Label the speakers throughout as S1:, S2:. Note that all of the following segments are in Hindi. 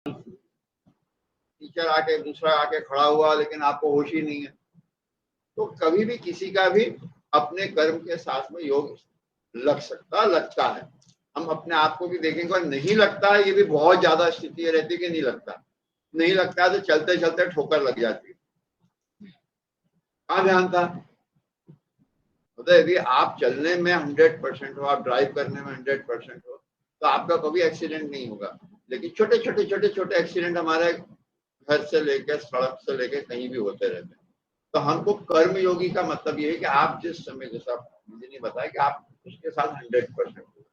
S1: टीचर आके दूसरा आके खड़ा हुआ लेकिन आपको होश ही नहीं है। तो कभी भी किसी का भी अपने कर्म के साथ में योग लगता है। हम अपने आप को भी देखेंगे और नहीं लगता है, ये भी बहुत ज्यादा स्थिति रहती है कि नहीं लगता है तो चलते चलते ठोकर लग जाती है। कहाँ ध्यान था? मतलब यदि आप चलने में 100% हो, आप ड्राइव करने में 100% हो, तो आपका कभी एक्सीडेंट नहीं होगा। लेकिन छोटे एक्सीडेंट हमारे घर से लेकर सड़क से लेकर कहीं भी होते रहते हैं। तो हमको कर्म योगी का मतलब ये है कि आप जिस समय, जैसा मुझे नहीं बताया, कि आप उसके साथ 100% हो।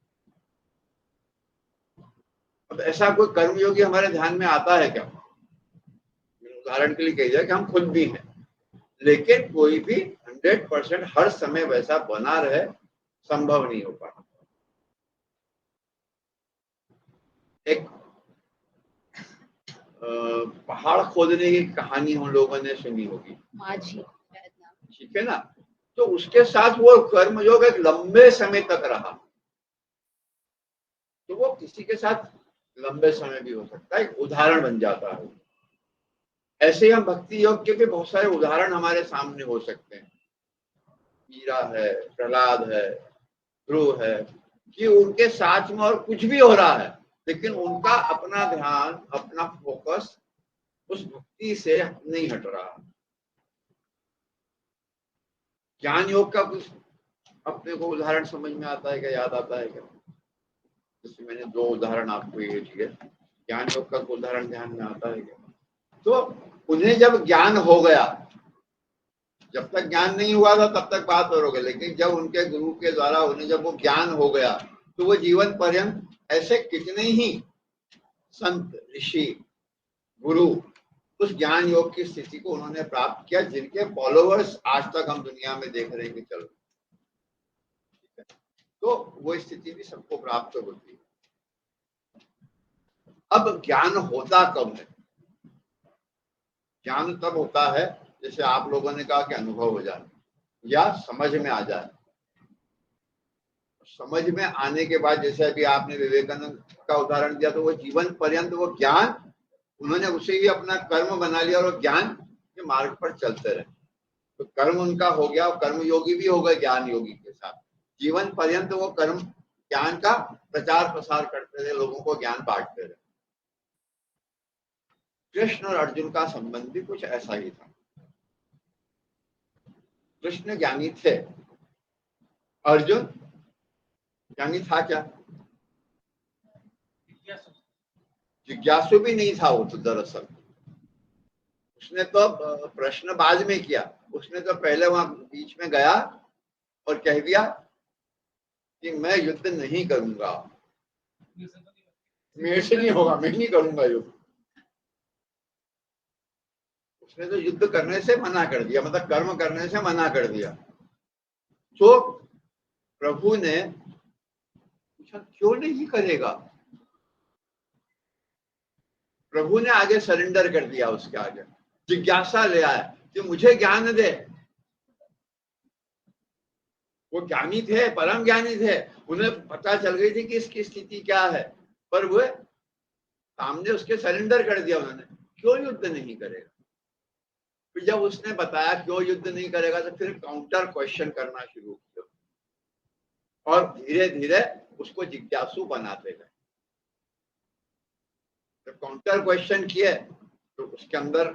S1: अब ऐसा कोई कर्म योगी हमारे ध्यान में आता है क्या? उदाहरण के लिए कही जाए कि हम खुद भी हैं, लेकिन कोई भी 100% हर समय वैसा बना रहे, संभव नहीं हो पाता। एक पहाड़ खोदने की कहानी हम लोगों ने सुनी होगी, ठीक है ना? तो उसके साथ वो कर्मयोग एक लंबे समय तक रहा, तो वो किसी के साथ लंबे समय भी हो सकता है, एक उदाहरण बन जाता है। ऐसे ही हम भक्ति योग के भी बहुत सारे उदाहरण हमारे सामने हो सकते हैं। मीरा है, प्रहलाद है, ध्रुव है, कि उनके साथ में और कुछ भी हो रहा है, लेकिन उनका अपना ध्यान, अपना फोकस उस भक्ति से नहीं हट रहा। ज्ञान योग का कुछ अपने को उदाहरण समझ में आता है क्या, याद आता है क्या? जैसे मैंने 2 उदाहरण आपको ये दिए, ज्ञान योग का उदाहरण ध्यान में आता है क्या? तो उन्हें जब ज्ञान हो गया, जब तक ज्ञान नहीं हुआ था तब तक बात और हो गई, लेकिन जब उनके गुरु के द्वारा उन्हें जब वो ज्ञान हो गया, तो वो जीवन पर्यंत ऐसे कितने ही संत, ऋषि, गुरु उस ज्ञान योग की स्थिति को उन्होंने प्राप्त किया, जिनके फॉलोअर्स आज तक हम दुनिया में देख रहे हैं कि चल रहे। तो वो स्थिति भी सबको प्राप्त होती है। अब ज्ञान होता कब है? ज्ञान तब होता है जैसे आप लोगों ने कहा कि अनुभव हो जाए या समझ में आ जाए। समझ में आने के बाद, जैसे अभी आपने विवेकानंद का उदाहरण दिया, तो वो जीवन पर्यंत वो ज्ञान, उन्होंने उसे ही अपना कर्म बना लिया और ज्ञान के मार्ग पर चलते रहे। तो कर्म उनका हो गया, कर्म योगी भी हो गए ज्ञान योगी के साथ। जीवन पर्यंत वो कर्म ज्ञान का प्रचार प्रसार करते रहे, लोगों को ज्ञान बांटते रहे। कृष्ण और अर्जुन का संबंध भी कुछ ऐसा ही था। कृष्ण ज्ञानी थे, अर्जुन ज्ञानी था क्या? जिज्ञासु भी नहीं था वो तो। दरअसल उसने तो प्रश्न बाद में किया, उसने तो पहले वहां बीच में गया और कह दिया कि मैं युद्ध नहीं करूंगा, मेरे से नहीं होगा, मैं नहीं करूंगा युद्ध। उसने तो युद्ध करने से मना कर दिया, मतलब कर्म करने से मना कर दिया। तो प्रभु ने पूछा क्यों नहीं करेगा? प्रभु ने आगे सरेंडर कर दिया, उसके आगे जिज्ञासा ले आया कि मुझे ज्ञान दे। वो ज्ञानी थे, परम ज्ञानी थे, उन्हें पता चल गई थी कि इसकी स्थिति क्या है, पर वो सामने उसके सरेंडर कर दिया उन्होंने, क्यों युद्ध नहीं करेगा? फिर जब उसने बताया क्यों युद्ध नहीं करेगा, तो फिर काउंटर क्वेश्चन करना शुरू किया और धीरे धीरे उसको जिज्ञासु बनाते गए। जब काउंटर क्वेश्चन किए तो उसके अंदर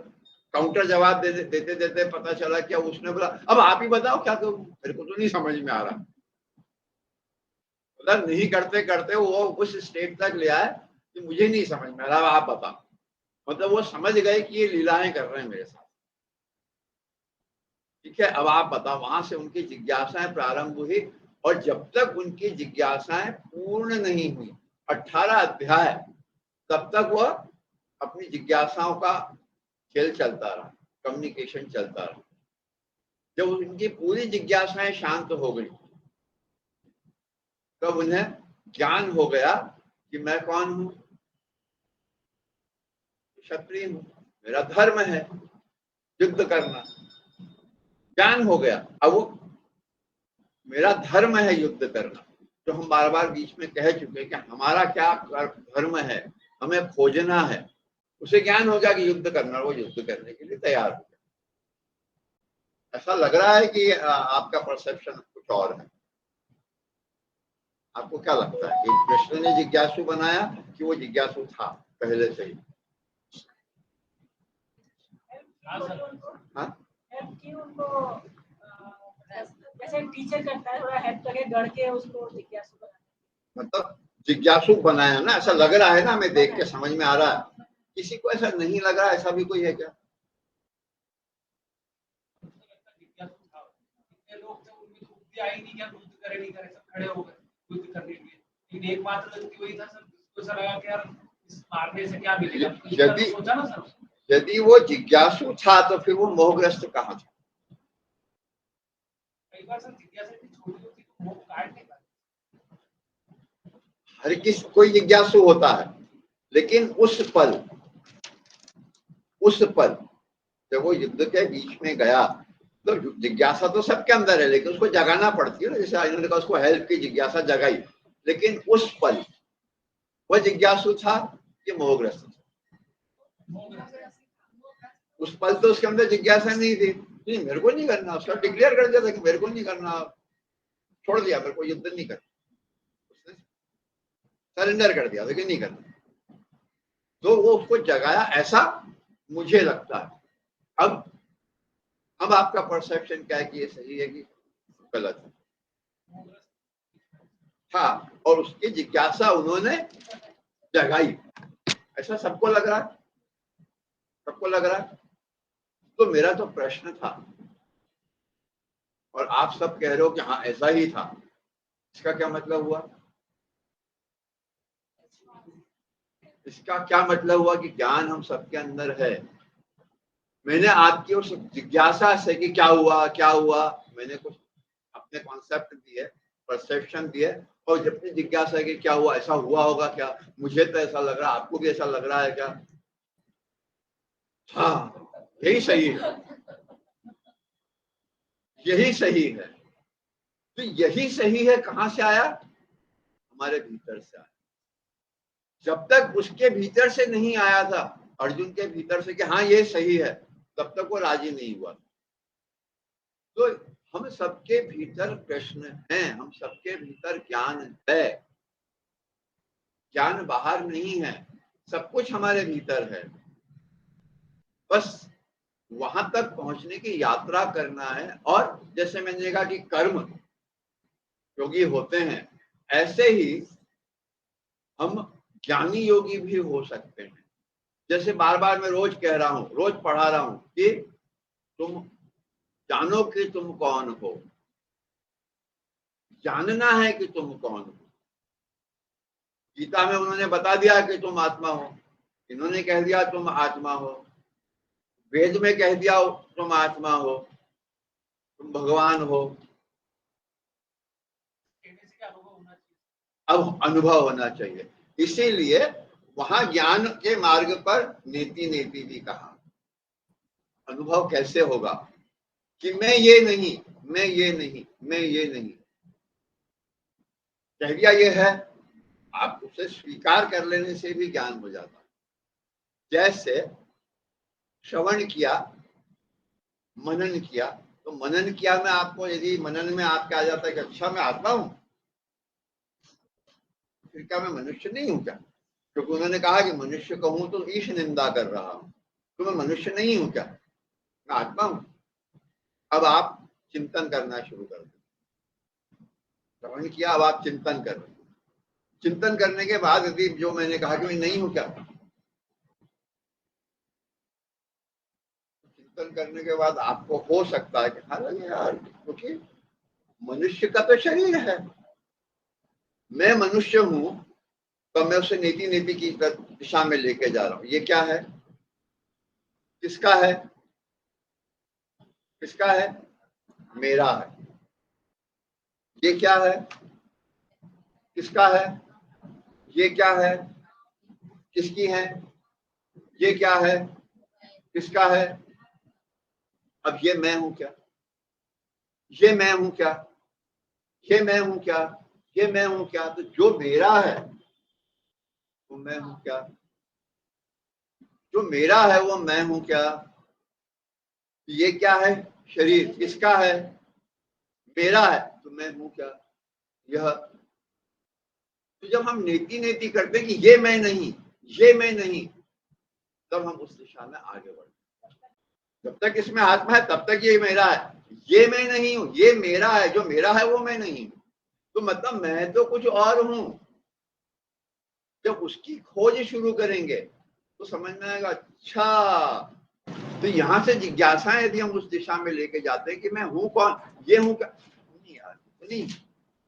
S1: काउंटर जवाब देते देते पता चला क्या, उसने बोला अब आप ही बताओ क्या करूं, मेरे को तो नहीं समझ में आ रहा। मतलब नहीं करते करते वो उस स्टेट तक ले आए कि मुझे नहीं समझ में आ रहा, आप बताओ। मतलब वो समझ गए कि ये लीलाएं कर रहे हैं मेरे साथ, ठीक है, अब आप बताओ। वहां से उनकी जिज्ञासाएं प्रारंभ हुई और जब तक उनकी जिज्ञासाएं पूर्ण नहीं हुई, 18 अध्याय, तब तक वह अपनी जिज्ञासाओं का खेल चलता रहा, कम्युनिकेशन चलता रहा। जब उनकी पूरी जिज्ञासाएं शांत हो गई, तब उन्हें ज्ञान हो गया कि मैं कौन हूं, क्षत्रिय हूं, मेरा धर्म है युद्ध करना। ज्ञान हो गया, अब वो मेरा धर्म है युद्ध करना। जो हम बार बार बीच में कह चुके हैं कि हमारा क्या धर्म है, हमें खोजना है, उसे ज्ञान हो गया कि युद्ध करना, वो युद्ध करने के लिए तैयार हो गया। ऐसा लग रहा है कि आपका परसेप्शन कुछ और है। आपको क्या लगता है कि कृष्ण ने जिज्ञासु बनाया कि वो जिज्ञासु था पहले से ही? हाँ,
S2: जैसे टीचर करता है, थोड़ा हेल्प करके गढ़ के उसको जिज्ञासु बनाया।
S1: मतलब जिज्ञासु बनाया ना, ऐसा लग रहा है ना, हमें देख के समझ में आ रहा है। किसी को ऐसा नहीं लग रहा, ऐसा भी कोई है क्या?
S3: खड़े हो गए युद्ध करने के लिए, लेकिन एकमात्र व्यक्ति वही था सर जिसको ऐसा लगा कि यार इस मारने से क्या मिलेगा।
S1: यदि
S3: सोचा ना सर,
S1: यदि वो जिज्ञासु था तो फिर वो मोहग्रस्त कहाँ था?
S3: कई बार सर जिज्ञासा इतनी छोटी होती है तो मोह काट नहीं पाती।
S1: हर किस कोई जिज्ञासु होता है, लेकिन उस पल जब वो युद्ध के बीच में गया तो जिज्ञासा तो सबके अंदर है, लेकिन उसको जगाना पड़ती है ना। जैसे इन्होंने कहा उसको हेल्प की जिज्ञासा जगाई, लेकिन उस पल वह जिज्ञासु था कि मोहग्रस्त था। उस पल तो उसके अंदर जिज्ञासा नहीं थी, नहीं मेरे को नहीं करना, उसका डिक्लेयर कर दिया था कि मेरे को नहीं करना, छोड़ दिया, मेरे को युद्ध नहीं करना, उसने सरेंडर कर दिया, लेकिन नहीं करना। तो वो उसको जगाया, ऐसा मुझे लगता है। अब आपका परसेप्शन क्या है कि ये सही है कि गलत है? हाँ, और उसकी जिज्ञासा उन्होंने जगाई, ऐसा सबको लग रहा है, सबको लग रहा है। तो मेरा तो प्रश्न था, और आप सब कह रहे हो कि हाँ ऐसा ही था, इसका क्या मतलब हुआ? इसका क्या मतलब हुआ कि ज्ञान हम सबके अंदर है। मैंने आपकी उस जिज्ञासा से कि क्या हुआ क्या हुआ, मैंने कुछ अपने कॉन्सेप्ट दिए, परसेप्शन दिए, और जब भी जिज्ञासा है कि क्या हुआ, ऐसा हुआ होगा क्या, मुझे तो ऐसा लग रहा, आपको भी ऐसा लग रहा है क्या? हाँ, यही सही है, यही सही है। तो यही सही है कहां से आया? हमारे भीतर से आया। जब तक उसके भीतर से नहीं आया था, अर्जुन के भीतर से कि हाँ ये सही है, तब तक वो राजी नहीं हुआ। तो हम सबके भीतर कृष्ण हैं, हम सबके भीतर ज्ञान है, ज्ञान बाहर नहीं है, सब कुछ हमारे भीतर है। बस वहां तक पहुंचने की यात्रा करना है। और जैसे मैंने कहा कि कर्म योगी होते हैं, ऐसे ही हम ज्ञानी योगी भी हो सकते हैं। जैसे बार बार मैं रोज कह रहा हूं, रोज पढ़ा रहा हूं कि तुम जानो कि तुम कौन हो, जानना है कि तुम कौन हो। गीता में उन्होंने बता दिया कि तुम आत्मा हो, इन्होंने कह दिया तुम आत्मा हो, वेद में कह दिया तुम आत्मा हो, तुम भगवान हो। अब अनुभव होना चाहिए, इसीलिए वहां ज्ञान के मार्ग पर नेति नेति भी कहा। अनुभव कैसे होगा कि मैं ये नहीं, मैं ये नहीं, मैं ये नहीं, कह दिया ये है, आप उसे स्वीकार कर लेने से भी ज्ञान हो जाता है। जैसे श्रवण किया, मनन किया, तो मनन किया में आपको, यदि मनन में आपके आ जाता है कि अच्छा मैं आत्मा हूं, फिर क्या मैं मनुष्य नहीं हूं क्या? क्योंकि उन्होंने कहा कि मनुष्य कहूं तो ईश निंदा कर रहा हूं, तो मैं मनुष्य नहीं हूं क्या, मैं आत्मा हूं। अब आप चिंतन करना शुरू कर दें, श्रवण किया, अब आप चिंतन कर रहे हैं। चिंतन करने के बाद यदि जो मैंने कहा कि मैं नहीं हूं क्या, चिंतन करने के बाद आपको हो सकता है कि हालांकि यार, क्योंकि मनुष्य का तो शरीर है, मैं मनुष्य हूं, तो मैं उसे नीति नीति की दिशा में लेके जा रहा हूं। ये क्या है, किसका है, किसका है, मेरा है। ये क्या है, किसका है, ये क्या है, किसकी है, ये क्या है, किसका है। अब ये मैं हूं क्या, ये मैं हूं क्या, ये मैं हूं क्या, ये मैं हूं क्या? तो जो मेरा है वो मैं हूं क्या, जो मेरा है वो मैं हूं क्या? ये क्या है? शरीर किसका है? मेरा है। तो मैं हूं क्या? यह। तो जब हम नेति नेति करते कि ये मैं नहीं, ये मैं नहीं, तब हम उस दिशा में आगे बढ़ते। जब तक इसमें आत्मा है तब तक ये मेरा है, ये मैं नहीं हूं, ये मेरा है, जो मेरा है वो मैं नहीं हूं। तो मतलब मैं तो कुछ और हूं। जब उसकी खोज शुरू करेंगे तो समझ में आएगा, अच्छा। तो यहां से जिज्ञासा यदि हम उस दिशा में लेके जाते हैं कि मैं हूं कौन, ये हूं क्या, नहीं यार नहीं,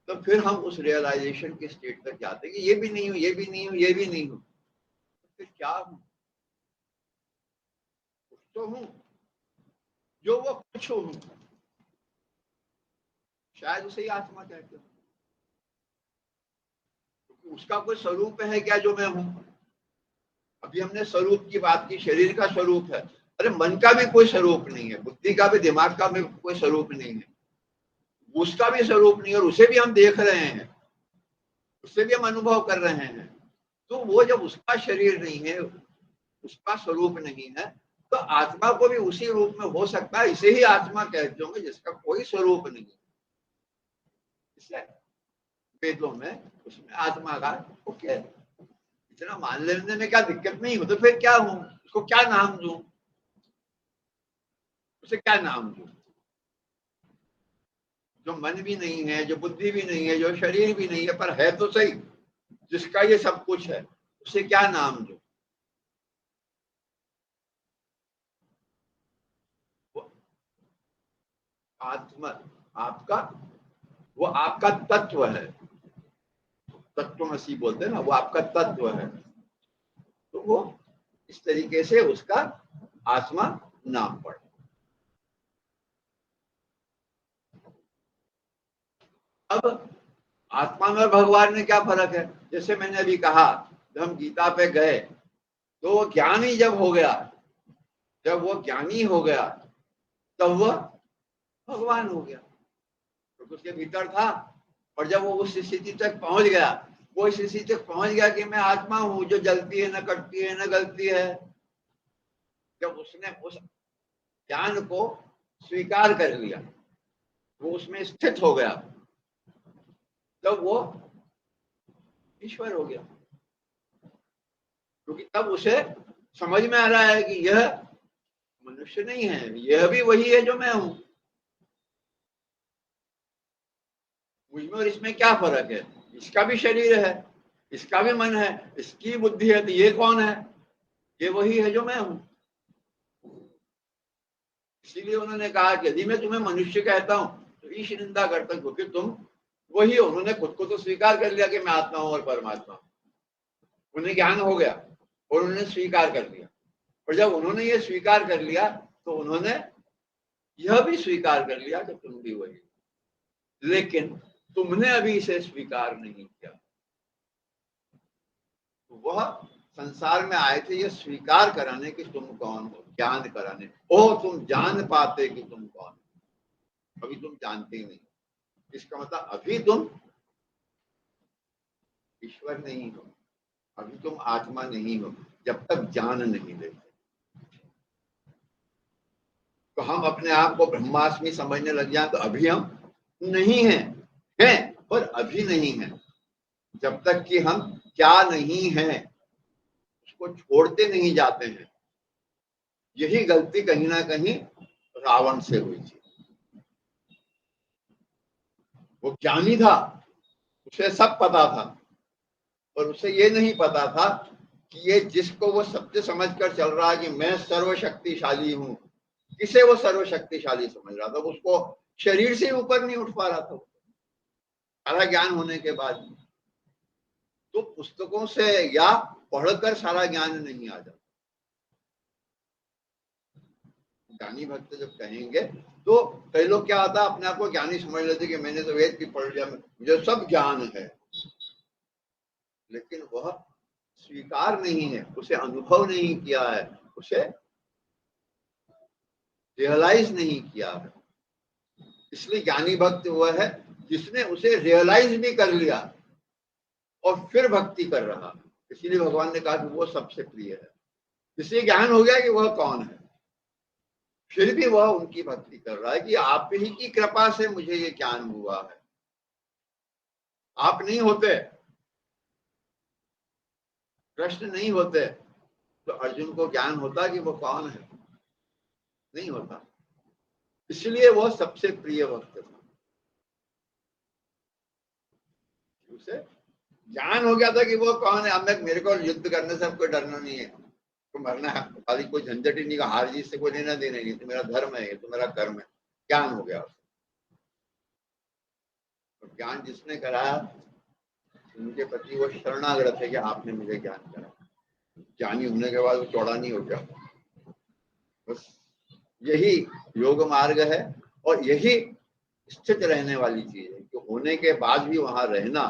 S1: तो फिर हम उस रियलाइजेशन के स्टेट तक जाते हैं कि ये भी नहीं हूं, ये भी नहीं हूं, ये भी नहीं हूं, तो फिर क्या हूं? कुछ तो हूं, जो वो कुछ हूं, शायद उसे ही आत्मा कहते हो। क्योंकि उसका कोई स्वरूप है क्या जो मैं हूं? अभी हमने स्वरूप की बात की, शरीर का स्वरूप है। अरे मन का भी कोई स्वरूप नहीं है, बुद्धि का भी, दिमाग का भी कोई स्वरूप नहीं है, उसका भी स्वरूप नहीं है, और उसे भी हम देख रहे हैं, उससे भी हम अनुभव कर रहे हैं। तो वो जब उसका शरीर नहीं है, उसका स्वरूप नहीं है, तो आत्मा को भी उसी रूप में हो सकता है। इसे ही आत्मा कहते होंगे जिसका कोई स्वरूप नहीं है। इसलिए वेदों में उसमें आत्मा का ओके, इतना मान लेने में क्या दिक्कत नहीं हो। तो फिर क्या हूं, उसको क्या नाम दूं, उसे क्या नाम दूं? जो मन भी नहीं है, जो बुद्धि भी नहीं है, जो शरीर भी नहीं है, पर है तो सही, जिसका ये सब कुछ है, उसे क्या नाम दूं? आत्मा आपका, वो आपका तत्व है, तत्वमसी बोलते हैं ना, वो आपका तत्व है। तो वो इस तरीके से उसका आत्मा नाम पड़ा। अब आत्मा में भगवान में क्या फर्क है? जैसे मैंने अभी कहा, जब हम गीता पे गए तो वो ज्ञानी जब हो गया, जब वो ज्ञानी हो गया तब वह भगवान हो गया, तो उसके भीतर था। और जब वो उस स्थिति तक पहुंच गया, वो इस स्थिति तक पहुंच गया कि मैं आत्मा हूं जो जलती है, न कटती है, न गलती है। जब उसने उस ज्ञान को स्वीकार कर लिया, वो उसमें स्थित हो गया, तब वो ईश्वर हो गया। क्योंकि तब उसे समझ में आ रहा है कि यह मनुष्य नहीं है, यह भी वही है जो मैं हूं। मुझमें और इसमें क्या फर्क है? इसका भी शरीर है, इसका भी मन है, इसकी बुद्धि है, तो ये कौन है? ये वही है जो मैं हूं। इसीलिए उन्होंने कहा कि यदि मैं तुम्हें मनुष्य कहता हूं तो ईश निंदा करता हूं, क्योंकि तुम वही हो। उन्होंने खुद को तो स्वीकार कर लिया कि मैं आत्मा हूं और परमात्मा हूं, उन्हें ज्ञान हो गया और उन्होंने स्वीकार कर लिया। और जब उन्होंने ये स्वीकार कर लिया तो उन्होंने यह भी स्वीकार कर लिया कि तुम भी वही, लेकिन तुमने अभी इसे स्वीकार नहीं किया। तो वह संसार में आए थे ये स्वीकार कराने कि तुम कौन हो, ज्ञान कराने। ओ तुम जान पाते कि तुम कौन हो, अभी तुम जानते ही नहीं। इसका मतलब अभी तुम ईश्वर नहीं हो, अभी तुम आत्मा नहीं हो, जब तक जान नहीं लेते। तो हम अपने आप को ब्रह्मास्मि समझने लग जाए तो अभी हम नहीं हैं पर अभी नहीं हैं। जब तक कि हम क्या नहीं हैं उसको छोड़ते नहीं जाते हैं। यही गलती कहीं ना कहीं रावण से हुई थी। वो ज्ञानी था, उसे सब पता था, पर उसे ये नहीं पता था कि ये जिसको वो सत्य समझकर चल रहा है कि मैं सर्वशक्तिशाली हूं, किसे वो सर्वशक्तिशाली समझ रहा था? उसको शरीर से ऊपर नहीं उठ पा रहा था सारा ज्ञान होने के बाद। तो पुस्तकों से या पढ़कर सारा ज्ञान नहीं आ जाता। ज्ञानी भक्त जब कहेंगे तो कई लोग क्या आता है, अपने आप को ज्ञानी समझ लेते कि मैंने तो वेद भी पढ़ लिया, मुझे सब ज्ञान है, लेकिन वह स्वीकार नहीं है, उसे अनुभव नहीं किया है, उसे रियलाइज नहीं किया है। इसलिए ज्ञानी भक्त वह है जिसने उसे रियलाइज भी कर लिया और फिर भक्ति कर रहा। इसीलिए भगवान ने कहा कि वो सबसे प्रिय है। इसलिए ज्ञान हो गया कि वह कौन है। फिर भी वह उनकी भक्ति कर रहा है कि आप ही की कृपा से मुझे ये ज्ञान हुआ है, आप नहीं होते, कृष्ण नहीं होते तो अर्जुन को ज्ञान होता कि वो कौन है, नहीं होता। इसलिए वो सबसे प्रिय भक्त था। उसे ज्ञान हो गया था कि वो कौन है। अब मेरे को युद्ध करने से कोई डरना नहीं है, तो मरना है, खाली कोई झंझट ही नहीं, हार जीत से कोई लेना देना नहीं, तो मेरा धर्म है, तो मेरा कर्म है। ज्ञान हो गया। तो ज्ञान जिसने कराया उनके प्रति वो शरणागत है कि आपने मुझे ज्ञान करा। ज्ञानी होने के बाद वो चौड़ा नहीं हो गया। बस यही योग मार्ग है और यही स्थित रहने वाली चीज है कि होने के बाद भी वहां रहना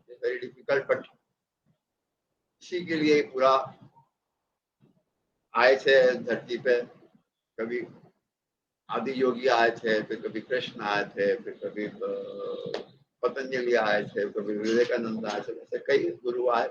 S1: वेरी डिफिकल्ट, बट इसी के लिए पूरा आए थे धरती पे। कभी आदि योगी आए थे, फिर कभी कृष्ण आए थे, फिर कभी पतंजलि आए थे, कभी विवेकानंद आए थे, ऐसे कई गुरु आए।